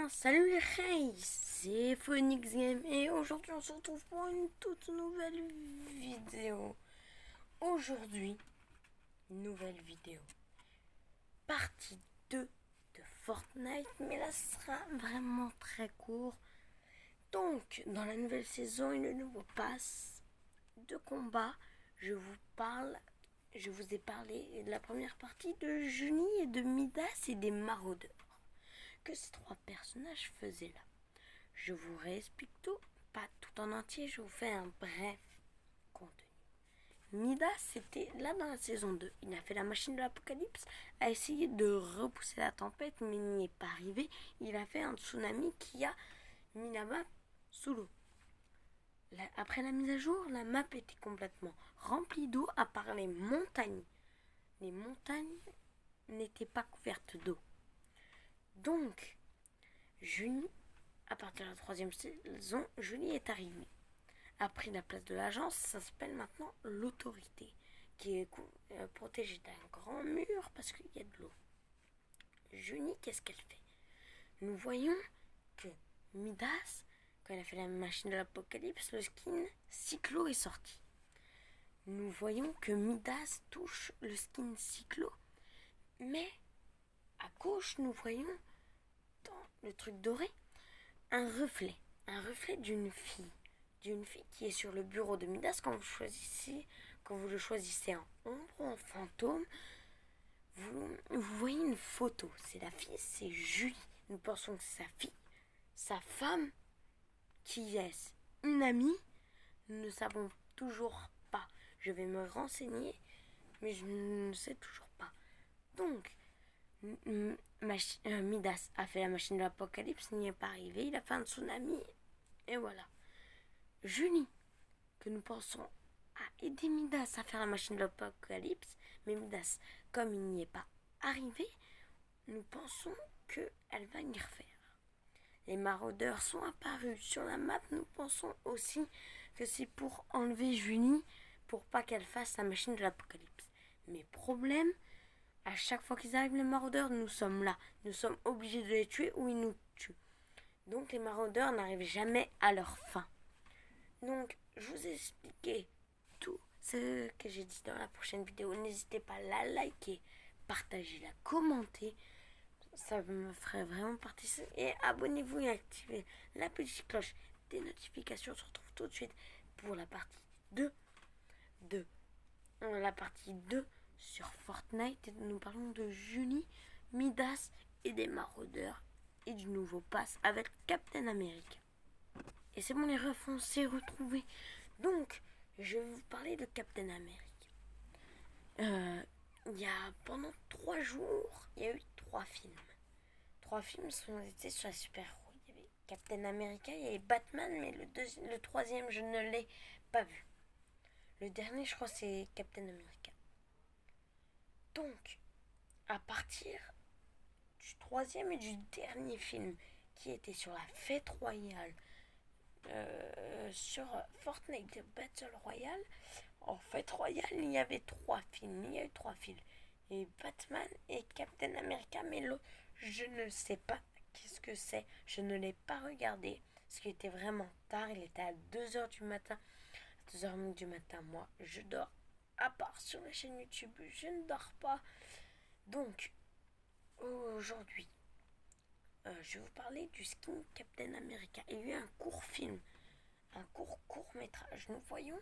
Salut les Reis, c'est Phoenix Game et aujourd'hui on se retrouve pour une toute nouvelle vidéo. Aujourd'hui, nouvelle vidéo, partie 2 de Fortnite, mais là ce sera vraiment très court. Donc, dans la nouvelle saison et le nouveau pass de combat, je vous ai parlé de la première partie de Junie et de Midas et des maraudeurs que ces trois personnages faisaient là. Je vous réexplique tout, pas tout en entier, je vous fais un bref contenu. Midas, c'était là dans la saison 2. Il a fait la machine de l'apocalypse, a essayé de repousser la tempête, mais il n'y est pas arrivé. Il a fait un tsunami qui a mis la map sous l'eau. Après la mise à jour, la map était complètement remplie d'eau, à part les montagnes. Les montagnes n'étaient pas couvertes d'eau. Donc, Junie, à partir de la troisième saison, Junie est arrivée. A pris la place de l'agence, ça s'appelle maintenant l'autorité, qui est protégée d'un grand mur parce qu'il y a de l'eau. Junie, qu'est-ce qu'elle fait? Nous voyons que Midas, quand elle a fait la machine de l'apocalypse, le skin Cyclo est sorti. Nous voyons que Midas touche le skin Cyclo, mais à gauche, nous voyons dans le truc doré un reflet d'une fille qui est sur le bureau de Midas. Quand vous le choisissez en ombre ou en fantôme, vous voyez une photo. C'est la fille, c'est Julie. Nous pensons que c'est sa fille, sa femme. Qui est-ce? Une amie? Nous ne savons toujours pas. Je vais me renseigner, mais je ne sais toujours pas. Donc, Midas a fait la machine de l'apocalypse, n'y est pas arrivé, il a fait un tsunami, et voilà. Julie, que nous pensons a aidé Midas à faire la machine de l'apocalypse, mais Midas, comme il n'y est pas arrivé, nous pensons qu'elle va y refaire. Les maraudeurs sont apparus sur la map, nous pensons aussi que c'est pour enlever Julie, pour pas qu'elle fasse la machine de l'apocalypse. Mais problème, à chaque fois qu'ils arrivent les maraudeurs, nous sommes là. Nous sommes obligés de les tuer ou ils nous tuent. Donc les maraudeurs n'arrivent jamais à leur fin. Donc je vous ai expliqué tout ce que j'ai dit dans la prochaine vidéo. N'hésitez pas à la liker, partager, la commenter. Ça me ferait vraiment participer. Et abonnez-vous et activez la petite cloche des notifications. On se retrouve tout de suite pour la partie 2 sur Fortnite. Et nous parlons de Junie, Midas et des maraudeurs et du nouveau pass avec Captain America. Et c'est bon, les refs, on s'est retrouvés. Donc, je vais vous parler de Captain America. Pendant 3 jours, il y a eu 3 films. 3 films sont été sur la super-héros. Il y avait Captain America, il y avait Batman, mais le troisième, je ne l'ai pas vu. Le dernier, je crois, c'est Captain America. Donc, à partir du troisième et du dernier film, qui était sur la fête royale, sur Fortnite Battle Royale, en fête royale, il y avait 3 films. Il y a eu 3 films. Et Batman et Captain America, mais l'autre, je ne sais pas qu'est-ce que c'est. Je ne l'ai pas regardé. Parce qu'il était vraiment tard. Il était à 2h du matin. À 2h du matin, moi, je dors. À part sur la chaîne YouTube, je ne dors pas. Donc, aujourd'hui, je vais vous parler du skin Captain America. Il y a eu un court film. Un court métrage. Nous voyons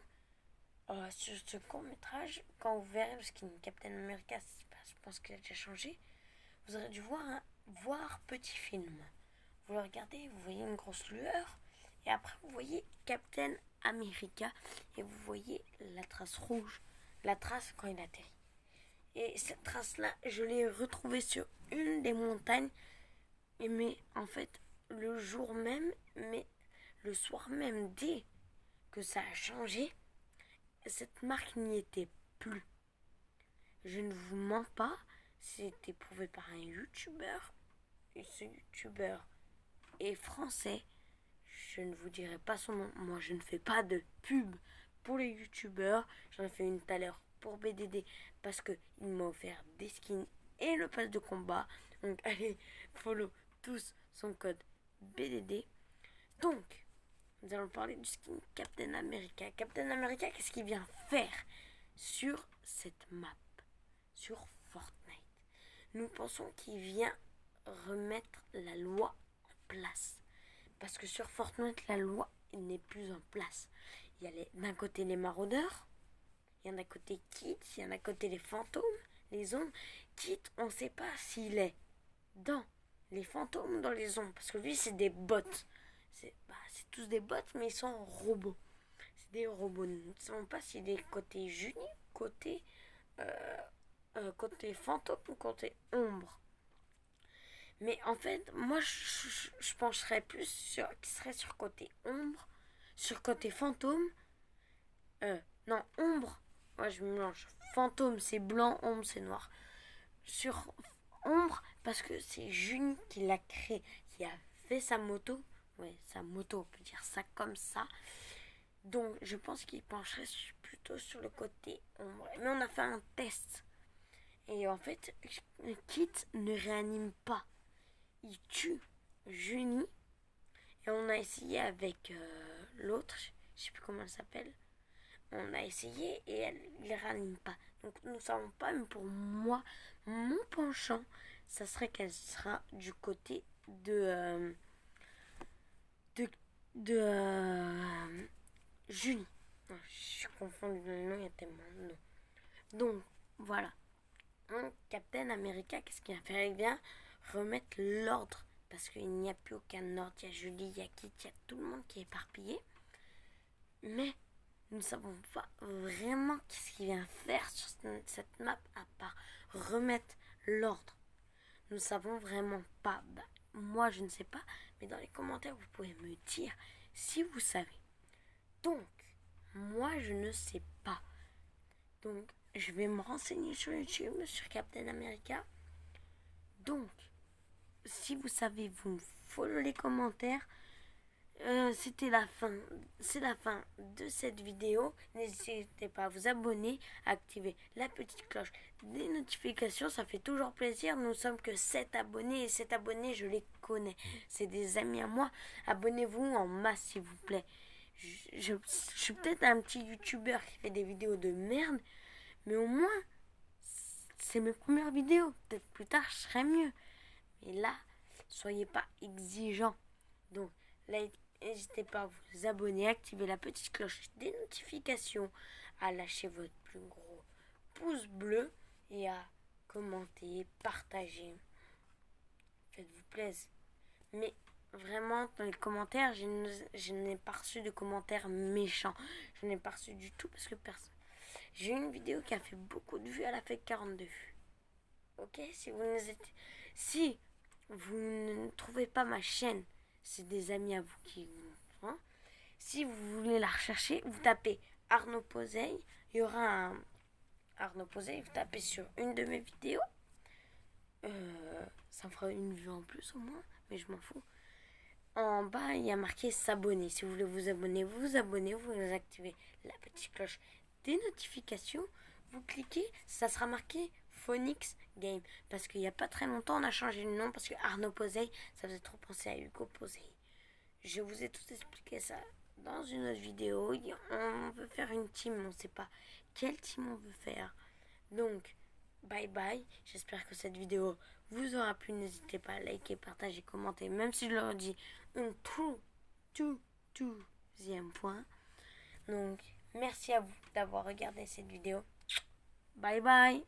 sur ce court métrage, quand vous verrez le skin Captain America, je pense qu'il a déjà changé. Vous aurez dû voir petit film. Vous le regardez, vous voyez une grosse lueur. Et après, vous voyez Captain America. Et vous voyez la trace rouge. La trace quand il atterrit. Et cette trace-là, je l'ai retrouvée sur une des montagnes. Mais en fait, le jour même, mais le soir même, dès que ça a changé, cette marque n'y était plus. Je ne vous mens pas, c'était prouvé par un youtubeur. Et ce youtubeur est français. Je ne vous dirai pas son nom. Moi, je ne fais pas de pub pour les youtubeurs. J'en ai fait une tout à l'heure pour BDD parce qu'il m'a offert des skins et le pass de combat. Donc, allez, follow tous son code BDD. Donc, nous allons parler du skin Captain America. Captain America, qu'est-ce qu'il vient faire sur cette map, sur Fortnite? Nous pensons qu'il vient remettre la loi en place. Parce que sur Fortnite, la loi n'est plus en place. Il y a d'un côté les maraudeurs, il y en a d'un côté Kit, il y en a d'un côté les fantômes, les ombres. Kit, on ne sait pas s'il est dans les fantômes ou dans les ombres. Parce que lui, c'est des bots. C'est tous des bots, mais ils sont robots. C'est des robots. Nous ne savons pas s'il est côté Junie, côté fantôme ou côté ombre. Mais en fait, moi, je pencherais plus sur qui serait sur côté ombre, sur côté fantôme. Non, ombre. Moi, je me mélange. Fantôme, c'est blanc, ombre, c'est noir. Sur ombre, parce que c'est Junie qui l'a créé, qui a fait sa moto. Ouais, sa moto, on peut dire ça comme ça. Donc, je pense qu'il pencherait plutôt sur le côté ombre. Mais on a fait un test. Et en fait, Kit ne réanime pas. Il tue Junie. Et on a essayé avec l'autre, je sais plus comment elle s'appelle. On a essayé et elle ne réanime pas. Donc nous ne savons pas, mais pour moi, mon penchant, ça serait qu'elle sera du côté de Junie. Non, je suis confondue le nom, il y a tellement de noms. Donc voilà. Captain America, qu'est-ce qu'il a fait? Il vient remettre l'ordre. Parce qu'il n'y a plus aucun ordre. Il y a Julie, il y a Kit, il y a tout le monde qui est éparpillé. Mais nous ne savons pas vraiment qu'est-ce qu'il vient faire sur cette map à part remettre l'ordre. Nous ne savons vraiment pas. Moi, je ne sais pas. Mais dans les commentaires, vous pouvez me dire si vous savez. Donc, moi, je ne sais pas. Donc, je vais me renseigner sur YouTube, sur Captain America. Donc, si vous savez, vous me follow les commentaires. C'est la fin de cette vidéo. N'hésitez pas à vous abonner, à activer la petite cloche des notifications. Ça fait toujours plaisir. Nous sommes que 7 abonnés et 7 abonnés, je les connais. C'est des amis à moi. Abonnez-vous en masse, s'il vous plaît. Je suis peut-être un petit youtubeur qui fait des vidéos de merde, mais au moins, c'est mes premières vidéos. Peut-être plus tard, je serai mieux. Mais là, soyez pas exigeants. Donc, là, n'hésitez pas à vous abonner, à activer la petite cloche des notifications, à lâcher votre plus gros pouce bleu et à commenter, partager. Faites-vous plaisir. Mais vraiment, dans les commentaires, je n'ai pas reçu de commentaires méchants. Je n'ai pas reçu du tout parce que personne. J'ai eu une vidéo qui a fait beaucoup de vues, elle a fait 42 vues. Ok, si vous ne trouvez pas ma chaîne, c'est des amis à vous qui vous... Hein. Si vous voulez la rechercher, vous tapez Arnaud Poseille. Il y aura un Arnaud Poseille, vous tapez sur une de mes vidéos. Ça me fera une vue en plus au moins, mais je m'en fous. En bas, il y a marqué s'abonner. Si vous voulez vous abonner, vous activez la petite cloche des notifications. Vous cliquez, ça sera marqué Phoenix Game. Parce qu'il n'y a pas très longtemps, on a changé le nom parce que Arnaud Poseille, ça faisait trop penser à Hugo Poseille. Je vous ai tout expliqué ça dans une autre vidéo. On veut faire une team, on ne sait pas quelle team on veut faire. Donc, bye bye. J'espère que cette vidéo vous aura plu. N'hésitez pas à liker, partager, commenter. Même si je leur dis un deuxième point. Donc, merci à vous d'avoir regardé cette vidéo. Bye bye.